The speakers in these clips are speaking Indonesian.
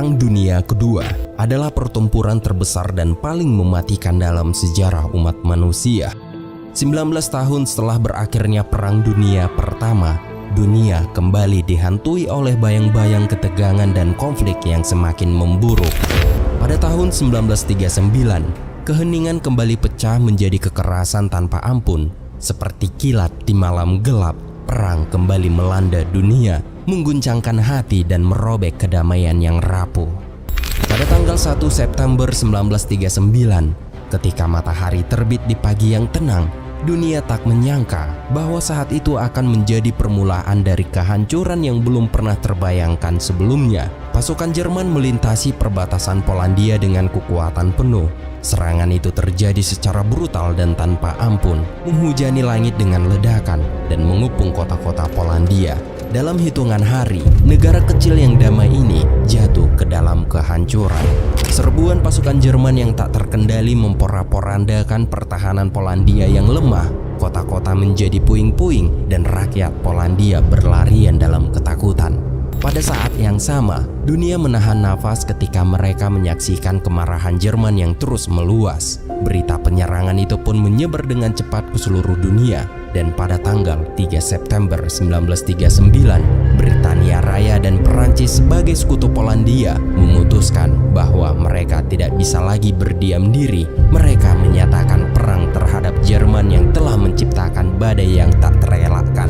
Perang Dunia Kedua adalah pertempuran terbesar dan paling mematikan dalam sejarah umat manusia. 19 tahun setelah berakhirnya Perang Dunia Pertama, dunia kembali dihantui oleh bayang-bayang ketegangan dan konflik yang semakin memburuk. Pada tahun 1939, keheningan kembali pecah menjadi kekerasan tanpa ampun. Seperti kilat di malam gelap, perang kembali melanda dunia, mengguncangkan hati dan merobek kedamaian yang rapuh. Pada tanggal 1 September 1939, ketika matahari terbit di pagi yang tenang, dunia tak menyangka bahwa saat itu akan menjadi permulaan dari kehancuran yang belum pernah terbayangkan sebelumnya. Pasukan Jerman melintasi perbatasan Polandia dengan kekuatan penuh. Serangan itu terjadi secara brutal dan tanpa ampun, menghujani langit dengan ledakan dan mengepung kota-kota Polandia. Dalam hitungan hari, negara kecil yang damai ini jatuh ke dalam kehancuran. Serbuan pasukan Jerman yang tak terkendali memporak-porandakan pertahanan Polandia yang lemah. Kota-kota menjadi puing-puing dan rakyat Polandia berlarian dalam ketakutan. Pada saat yang sama, dunia menahan nafas ketika mereka menyaksikan kemarahan Jerman yang terus meluas. Berita penyerangan itu pun menyebar dengan cepat ke seluruh dunia. Dan pada tanggal 3 September 1939, Britania Raya dan Perancis sebagai sekutu Polandia memutuskan bahwa mereka tidak bisa lagi berdiam diri. Mereka menyatakan perang terhadap Jerman yang telah menciptakan badai yang tak terelakkan.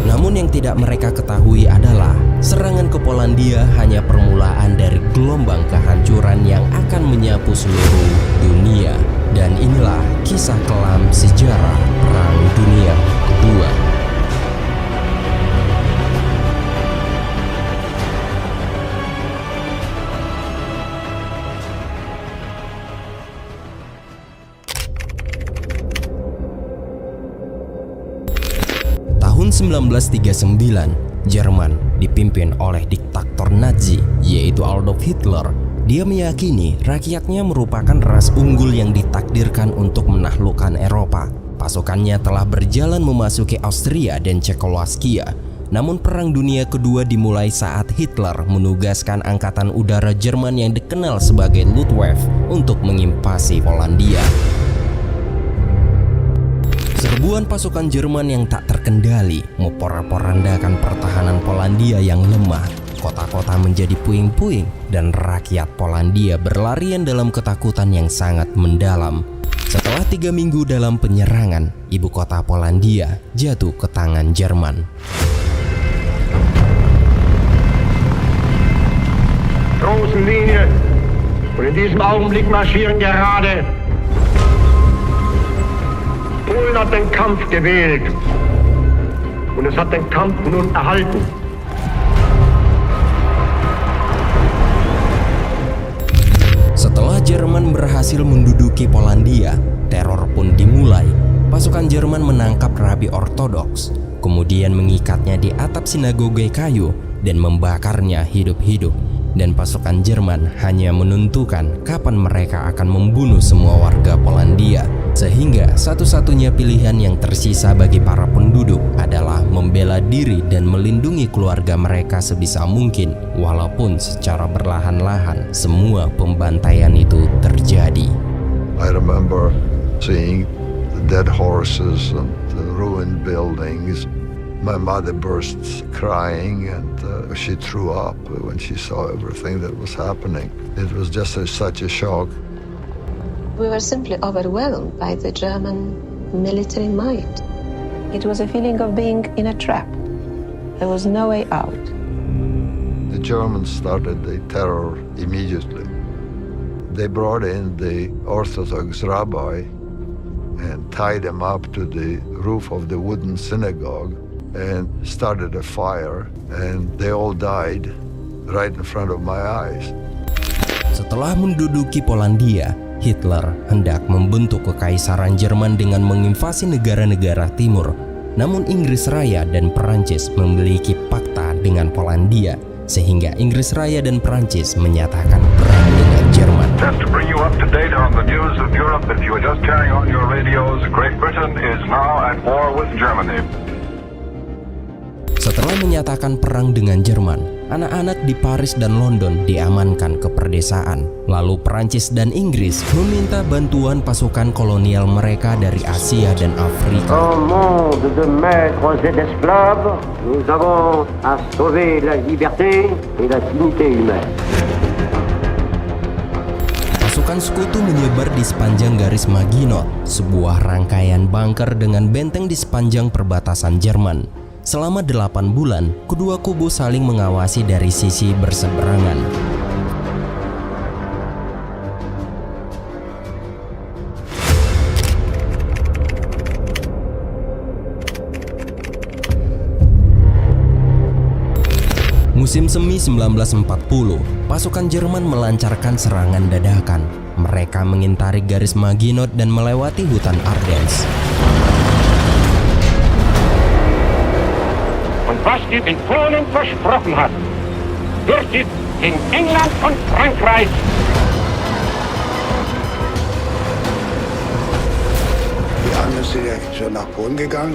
Namun yang tidak mereka ketahui adalah serangan ke Polandia hanya permulaan dari gelombang kehancuran yang akan menyapu seluruh dunia. Dan inilah kisah kelam sejarah Perang Dunia Kedua. Tahun 1939, Jerman dipimpin oleh diktator Nazi yaitu Adolf Hitler. Dia meyakini rakyatnya merupakan ras unggul yang ditakdirkan untuk menaklukkan Eropa. Pasukannya telah berjalan memasuki Austria dan Cekoslowakia. Namun Perang Dunia Kedua dimulai saat Hitler menugaskan angkatan udara Jerman yang dikenal sebagai Luftwaffe untuk menginvasi Polandia. Serbuan pasukan Jerman yang tak terkendali memporak-porandakan pertahanan Polandia yang lemah. Kota-kota menjadi puing-puing dan rakyat Polandia berlarian dalam ketakutan yang sangat mendalam. Setelah 3 minggu dalam penyerangan, ibu kota Polandia jatuh ke tangan Jerman. Großen Linie und in diesem Augenblick marschieren gerade. Polen hat den Kampf gewählt und es hat den Kampf nun erhalten. Setelah Jerman berhasil menduduki Polandia, teror pun dimulai. Pasukan Jerman menangkap rabi ortodoks, kemudian mengikatnya di atap sinagoge kayu dan membakarnya hidup-hidup. Dan pasukan Jerman hanya menentukan kapan mereka akan membunuh semua warga Polandia. Sehingga satu-satunya pilihan yang tersisa bagi para penduduk adalah membela diri dan melindungi keluarga mereka sebisa mungkin. Walaupun secara perlahan-lahan semua pembantaian itu terjadi. I remember seeing the dead horses and the ruined buildings. My mother burst crying and she threw up when she saw everything that was happening. It was just such a shock. We were simply overwhelmed by the German military might. It was a feeling of being in a trap. There was no way out. The Germans started the terror immediately. They brought in the Orthodox rabbi and tied him up to the roof of the wooden synagogue and started a fire, and they all died right in front of my eyes. Setelah menduduki Polandia, Hitler hendak membentuk kekaisaran Jerman dengan menginvasi negara-negara timur. Namun Inggris Raya dan Perancis memiliki pakta dengan Polandia, sehingga Inggris Raya dan Perancis menyatakan perang dengan Jerman. Just to bring you up to date on the news of Europe, if you are just turning on your radios, Great Britain is now at war with Germany. Setelah menyatakan perang dengan Jerman, anak-anak di Paris dan London diamankan ke perdesaan. Lalu Perancis dan Inggris meminta bantuan pasukan kolonial mereka dari Asia dan Afrika. En monde de maîtres et d'esclaves, nous avons à sauver la liberté et la dignité humaine. Pasukan sekutu menyebar di sepanjang garis Maginot, sebuah rangkaian bunker dengan benteng di sepanjang perbatasan Jerman. Selama 8 bulan, kedua kubu saling mengawasi dari sisi berseberangan. Musim semi 1940, pasukan Jerman melancarkan serangan dadakan. Mereka mengintari garis Maginot dan melewati hutan Ardennes. Und was die in Polen versprochen hat, wird sie in England und Frankreich. Die anderen sind ja schon nach Polen gegangen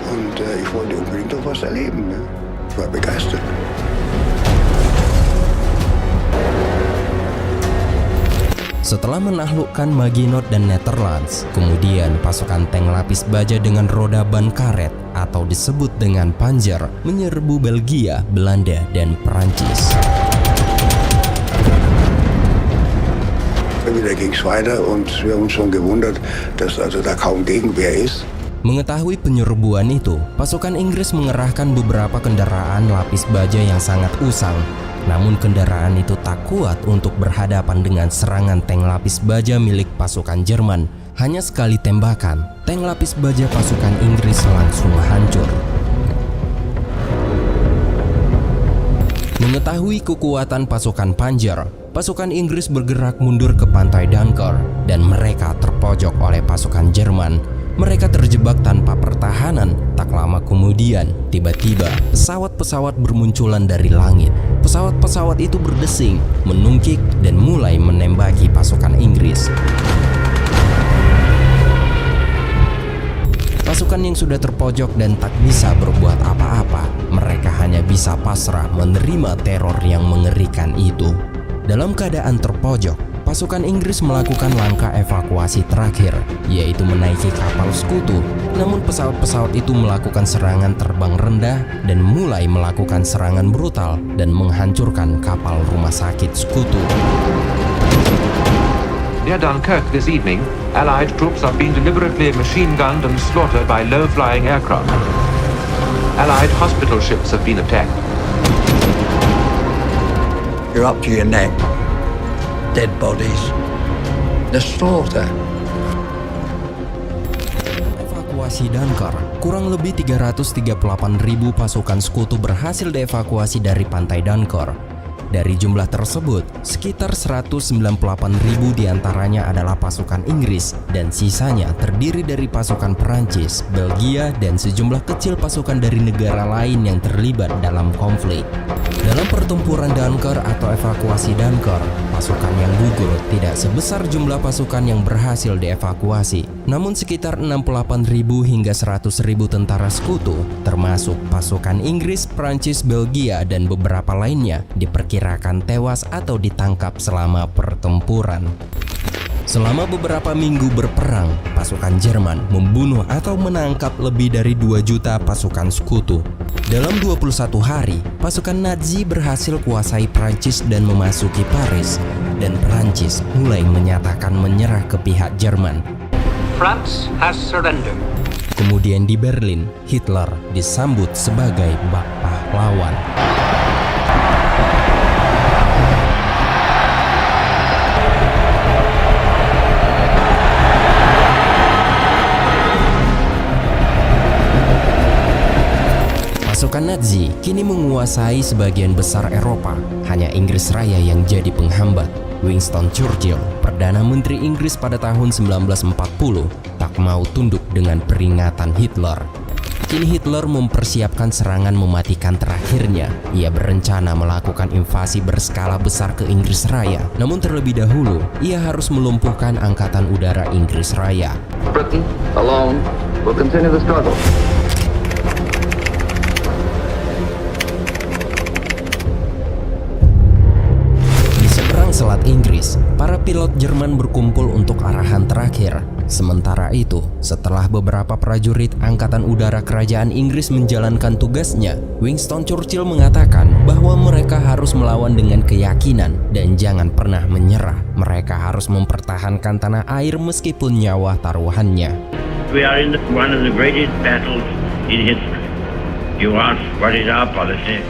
und ich wollte unbedingt doch was erleben. Ne? Ich war begeistert. Setelah menaklukkan Maginot dan Netherlands, kemudian pasukan tank lapis baja dengan roda ban karet atau disebut dengan Panzer menyerbu Belgia, Belanda, dan Perancis. Wieder ging es weiter und wir haben uns schon gewundert, dass also da kaum Gegenwehr ist. Mengetahui penyerbuan itu, pasukan Inggris mengerahkan beberapa kendaraan lapis baja yang sangat usang. Namun kendaraan itu tak kuat untuk berhadapan dengan serangan tank lapis baja milik pasukan Jerman. Hanya sekali tembakan, tank lapis baja pasukan Inggris langsung hancur. Mengetahui kekuatan pasukan Panzer, pasukan Inggris bergerak mundur ke pantai Dunkirk dan mereka terpojok oleh pasukan Jerman. Mereka terjebak tanpa pertahanan. Tak lama kemudian, tiba-tiba pesawat-pesawat bermunculan dari langit. Pesawat-pesawat itu berdesing, menungkik, dan mulai menembaki pasukan Inggris. Pasukan yang sudah terpojok dan tak bisa berbuat apa-apa, mereka hanya bisa pasrah menerima teror yang mengerikan itu. Dalam keadaan terpojok, pasukan Inggris melakukan langkah evakuasi terakhir, yaitu menaiki kapal sekutu. Namun pesawat-pesawat itu melakukan serangan terbang rendah dan mulai melakukan serangan brutal dan menghancurkan kapal rumah sakit sekutu. Near Dunkirk this evening, Allied troops have been deliberately machine-gunned and slaughtered by low-flying aircraft. Allied hospital ships have been attacked. You're up to your neck. Dead bodies. The slaughter. Evakuasi Dunkirk, kurang lebih 338.000 pasukan sekutu berhasil dievakuasi dari pantai Dunkirk. Dari jumlah tersebut, sekitar 198.000 diantaranya adalah pasukan Inggris dan sisanya terdiri dari pasukan Perancis, Belgia, dan sejumlah kecil pasukan dari negara lain yang terlibat dalam konflik. Dalam pertempuran Dunkirk atau evakuasi Dunkirk, pasukan yang gugur tidak sebesar jumlah pasukan yang berhasil dievakuasi. Namun sekitar 68.000 hingga 100.000 tentara sekutu, termasuk pasukan Inggris, Perancis, Belgia, dan beberapa lainnya, diperkirakan tewas atau ditangkap selama pertempuran. Selama beberapa minggu berperang, pasukan Jerman membunuh atau menangkap lebih dari 2 juta pasukan sekutu. Dalam 21 hari, pasukan Nazi berhasil kuasai Prancis dan memasuki Paris, dan Prancis mulai menyatakan menyerah ke pihak Jerman. France has surrendered. Kemudian di Berlin, Hitler disambut sebagai bak pahlawan. Pasukan Nazi kini menguasai sebagian besar Eropa. Hanya Inggris Raya yang jadi penghambat. Winston Churchill, Perdana Menteri Inggris pada tahun 1940, tak mau tunduk dengan peringatan Hitler. Kini Hitler mempersiapkan serangan mematikan terakhirnya. Ia berencana melakukan invasi berskala besar ke Inggris Raya. Namun terlebih dahulu, ia harus melumpuhkan Angkatan Udara Inggris Raya. Britain, alone, will continue the struggle. Selat Inggris, para pilot Jerman berkumpul untuk arahan terakhir. Sementara itu, setelah beberapa prajurit Angkatan Udara Kerajaan Inggris menjalankan tugasnya, Winston Churchill mengatakan bahwa mereka harus melawan dengan keyakinan dan jangan pernah menyerah. Mereka harus mempertahankan tanah air meskipun nyawa taruhannya. We are in one of the greatest battles in history. You ask what is our policy?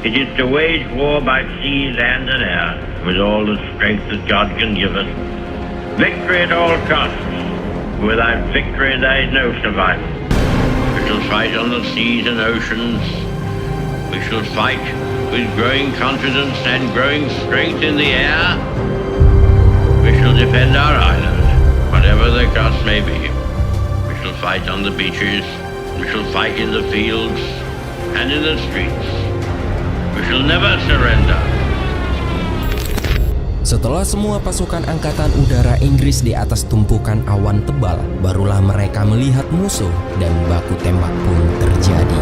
It is to wage war by sea, land and air with all the strength that God can give us. Victory at all costs. Without victory there is no survival. We shall fight on the seas and oceans. We shall fight with growing confidence and growing strength in the air. We shall defend our island, whatever the cost may be. We shall fight on the beaches. We shall fight in the fields and in the streets. We shall never surrender. Setelah semua pasukan Angkatan Udara Inggris di atas tumpukan awan tebal, barulah mereka melihat musuh dan baku tembak pun terjadi.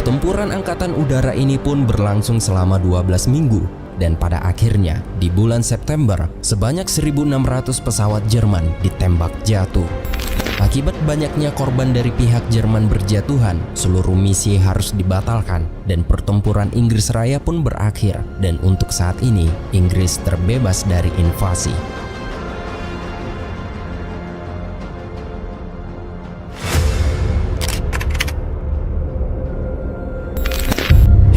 Pertempuran Angkatan Udara ini pun berlangsung selama 12 minggu dan pada akhirnya di bulan September sebanyak 1.600 pesawat Jerman ditembak jatuh. Akibat banyaknya korban dari pihak Jerman berjatuhan, seluruh misi harus dibatalkan dan pertempuran Inggris Raya pun berakhir dan untuk saat ini Inggris terbebas dari invasi.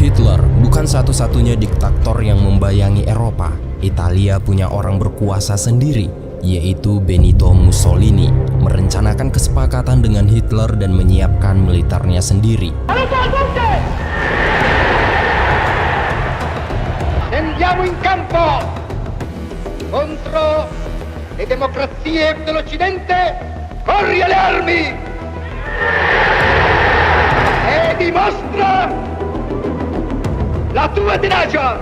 Hitler bukan satu-satunya diktator yang membayangi Eropa. Italia punya orang berkuasa sendiri, yaitu Benito Mussolini, merencanakan kesepakatan dengan Hitler dan menyiapkan militernya sendiri. Andiamo in campo contro le democrazie dell'Occidente. Corri alle armi e dimostra la tua tenacia,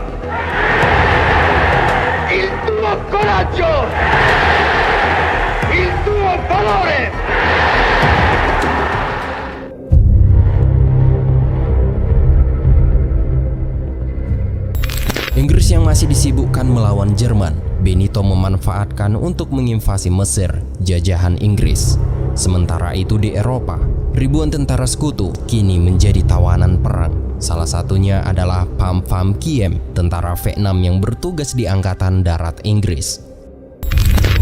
il tuo coraggio, il tuo valore. Inggris yang masih disibukkan melawan Jerman, Benito memanfaatkan untuk menginvasi Mesir, jajahan Inggris. Sementara itu di Eropa, ribuan tentara sekutu kini menjadi tawanan perang. Salah satunya adalah Pham Pham Kiem, tentara Vietnam yang bertugas di Angkatan Darat Inggris.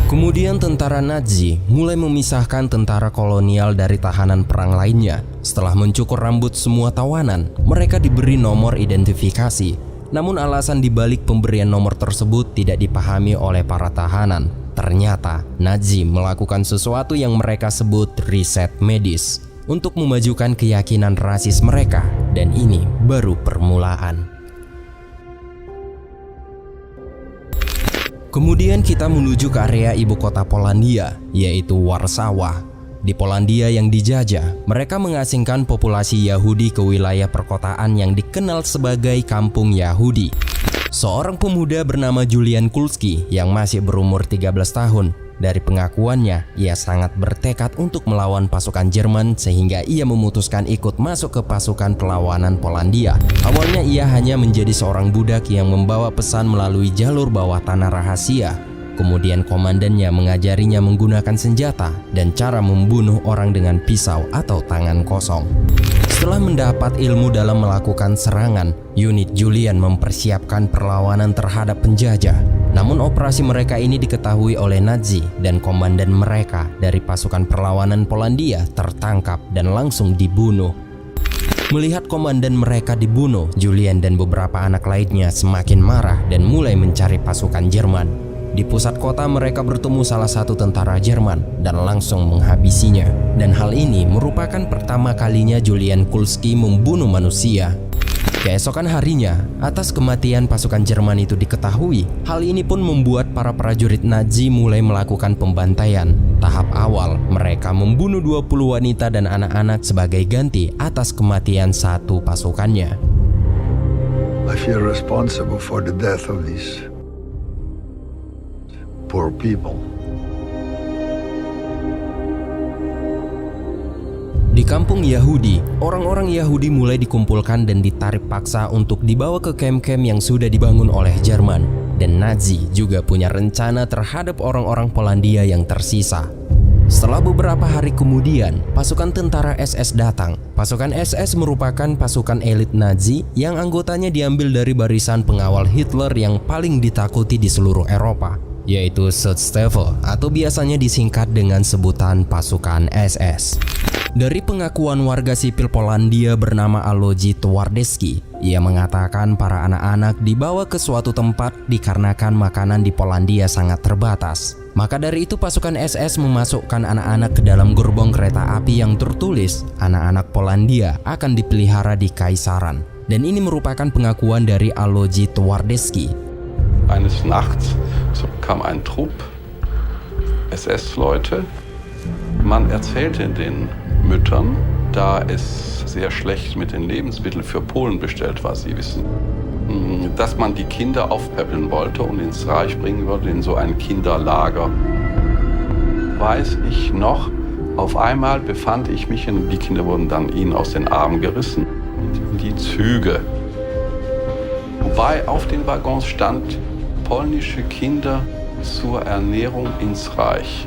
Kemudian tentara Nazi mulai memisahkan tentara kolonial dari tahanan perang lainnya. Setelah mencukur rambut semua tawanan, mereka diberi nomor identifikasi. Namun alasan dibalik pemberian nomor tersebut tidak dipahami oleh para tahanan. Ternyata Nazi melakukan sesuatu yang mereka sebut riset medis untuk memajukan keyakinan rasis mereka, dan ini baru permulaan. Kemudian kita menuju ke area ibu kota Polandia, yaitu Warsawa. Di Polandia yang dijajah, mereka mengasingkan populasi Yahudi ke wilayah perkotaan yang dikenal sebagai Kampung Yahudi. Seorang pemuda bernama Julian Kulski yang masih berumur 13 tahun. Dari pengakuannya, ia sangat bertekad untuk melawan pasukan Jerman sehingga ia memutuskan ikut masuk ke pasukan perlawanan Polandia. Awalnya ia hanya menjadi seorang budak yang membawa pesan melalui jalur bawah tanah rahasia. Kemudian komandannya mengajarinya menggunakan senjata dan cara membunuh orang dengan pisau atau tangan kosong. Setelah mendapat ilmu dalam melakukan serangan, unit Julian mempersiapkan perlawanan terhadap penjajah. Namun operasi mereka ini diketahui oleh Nazi dan komandan mereka dari pasukan perlawanan Polandia tertangkap dan langsung dibunuh. Melihat komandan mereka dibunuh, Julian dan beberapa anak lainnya semakin marah dan mulai mencari pasukan Jerman. Di pusat kota mereka bertemu salah satu tentara Jerman dan langsung menghabisinya. Dan hal ini merupakan pertama kalinya Julian Kulski membunuh manusia. Keesokan harinya, atas kematian pasukan Jerman itu diketahui. Hal ini pun membuat para prajurit Nazi mulai melakukan pembantaian. Tahap awal, mereka membunuh 20 wanita dan anak-anak sebagai ganti atas kematian satu pasukannya. I feel responsible for the death of these poor people. Di kampung Yahudi, orang-orang Yahudi mulai dikumpulkan dan ditarik paksa untuk dibawa ke kamp-kamp yang sudah dibangun oleh Jerman. Dan Nazi juga punya rencana terhadap orang-orang Polandia yang tersisa. Setelah beberapa hari kemudian, pasukan tentara SS datang. Pasukan SS merupakan pasukan elit Nazi yang anggotanya diambil dari barisan pengawal Hitler yang paling ditakuti di seluruh Eropa, yaitu Schutzstaffel atau biasanya disingkat dengan sebutan pasukan SS. Dari pengakuan warga sipil Polandia bernama Aloji Twardowski, ia mengatakan para anak-anak dibawa ke suatu tempat dikarenakan makanan di Polandia sangat terbatas. Maka dari itu pasukan SS memasukkan anak-anak ke dalam gerbong kereta api yang tertulis anak-anak Polandia akan dipelihara di Kaisaran. Dan ini merupakan pengakuan dari Aloji Twardowski. Eines Nachts kam ein Trupp SS-Leute. Man erzählte den Müttern, da es sehr schlecht mit den Lebensmitteln für Polen bestellt war, Sie wissen, dass man die Kinder aufpäppeln wollte und ins Reich bringen würde, in so ein Kinderlager. Weiß ich noch, auf einmal befand ich mich, und die Kinder wurden dann ihnen aus den Armen gerissen, in die Züge. Wobei auf den Waggons stand, polnische Kinder zur Ernährung ins Reich.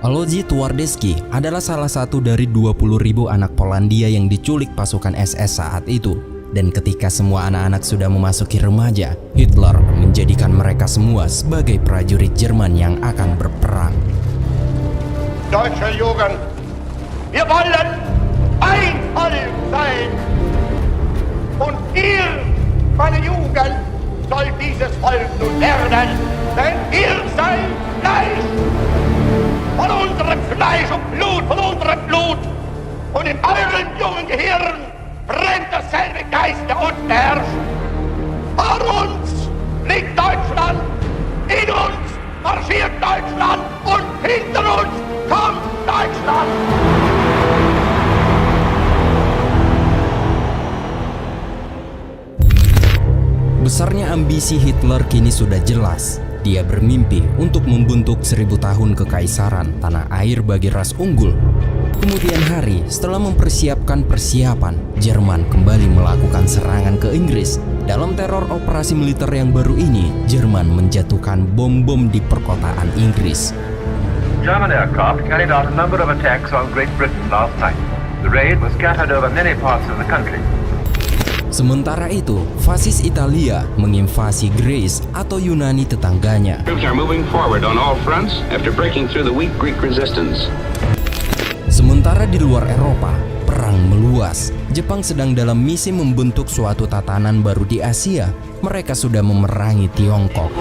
Aloji Twardowski adalah salah satu dari 20.000 anak Polandia yang diculik pasukan SS saat itu. Dan ketika semua anak-anak sudah memasuki remaja, Hitler menjadikan mereka semua sebagai prajurit Jerman yang akan berperang. Deutsche Jugend, wir wollen ein Volk sein. Und ihr, meine Jugend, soll dieses Volk nun werden. Denn ihr seid Fleisch. Von unserem Fleisch und Blut, von unserem Blut. Und in euren jungen Gehirn brennt dasselbe Geist, der unten herrscht. Vor uns liegt Deutschland, in uns marschiert Deutschland und hinter uns kommt Deutschland. Besarnya ambisi Hitler kini sudah jelas. Dia bermimpi untuk membentuk 1000 tahun kekaisaran tanah air bagi ras unggul. Kemudian hari setelah mempersiapkan persiapan, Jerman kembali melakukan serangan ke Inggris. Dalam teror operasi militer yang baru ini, Jerman menjatuhkan bom-bom di perkotaan Inggris. German aircraft carried out a number of attacks on Great Britain last night. The raid was scattered over many parts of the country. Sementara itu, fasis Italia menginvasi Greece atau Yunani tetangganya. Troops are moving forward on all fronts after breaking through the weak Greek resistance. Sementara di luar Eropa, perang meluas. Jepang sedang dalam misi membentuk suatu tatanan baru di Asia. Mereka sudah memerangi Tiongkok.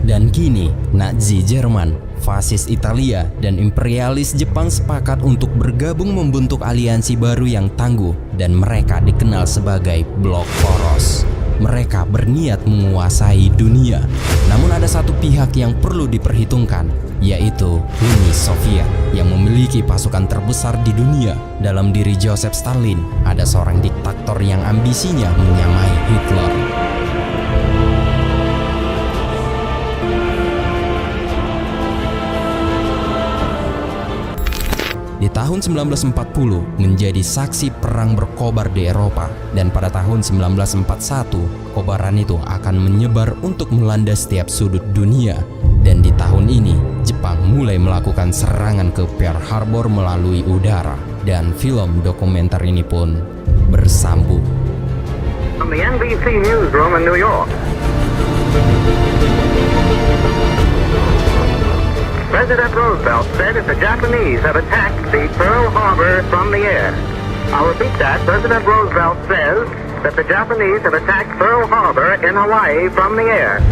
Dan kini, Nazi Jerman, fasis Italia, dan imperialis Jepang sepakat untuk bergabung membentuk aliansi baru yang tangguh, dan mereka dikenal sebagai Blok Poros. Mereka berniat menguasai dunia. Namun ada satu pihak yang perlu diperhitungkan, yaitu Uni Soviet yang memiliki pasukan terbesar di dunia. Dalam diri Joseph Stalin, ada seorang diktator yang ambisinya menyamai Hitler. Di tahun 1940 menjadi saksi perang berkobar di Eropa, dan pada tahun 1941 kobaran itu akan menyebar untuk melanda setiap sudut dunia. Dan di tahun ini Jepang mulai melakukan serangan ke Pearl Harbor melalui udara, dan film dokumenter ini pun bersambung. From the NBC newsroom in New York. President Roosevelt said that the Japanese have attacked the Pearl Harbor from the air. I'll repeat that. President Roosevelt says that the Japanese have attacked Pearl Harbor in Hawaii from the air.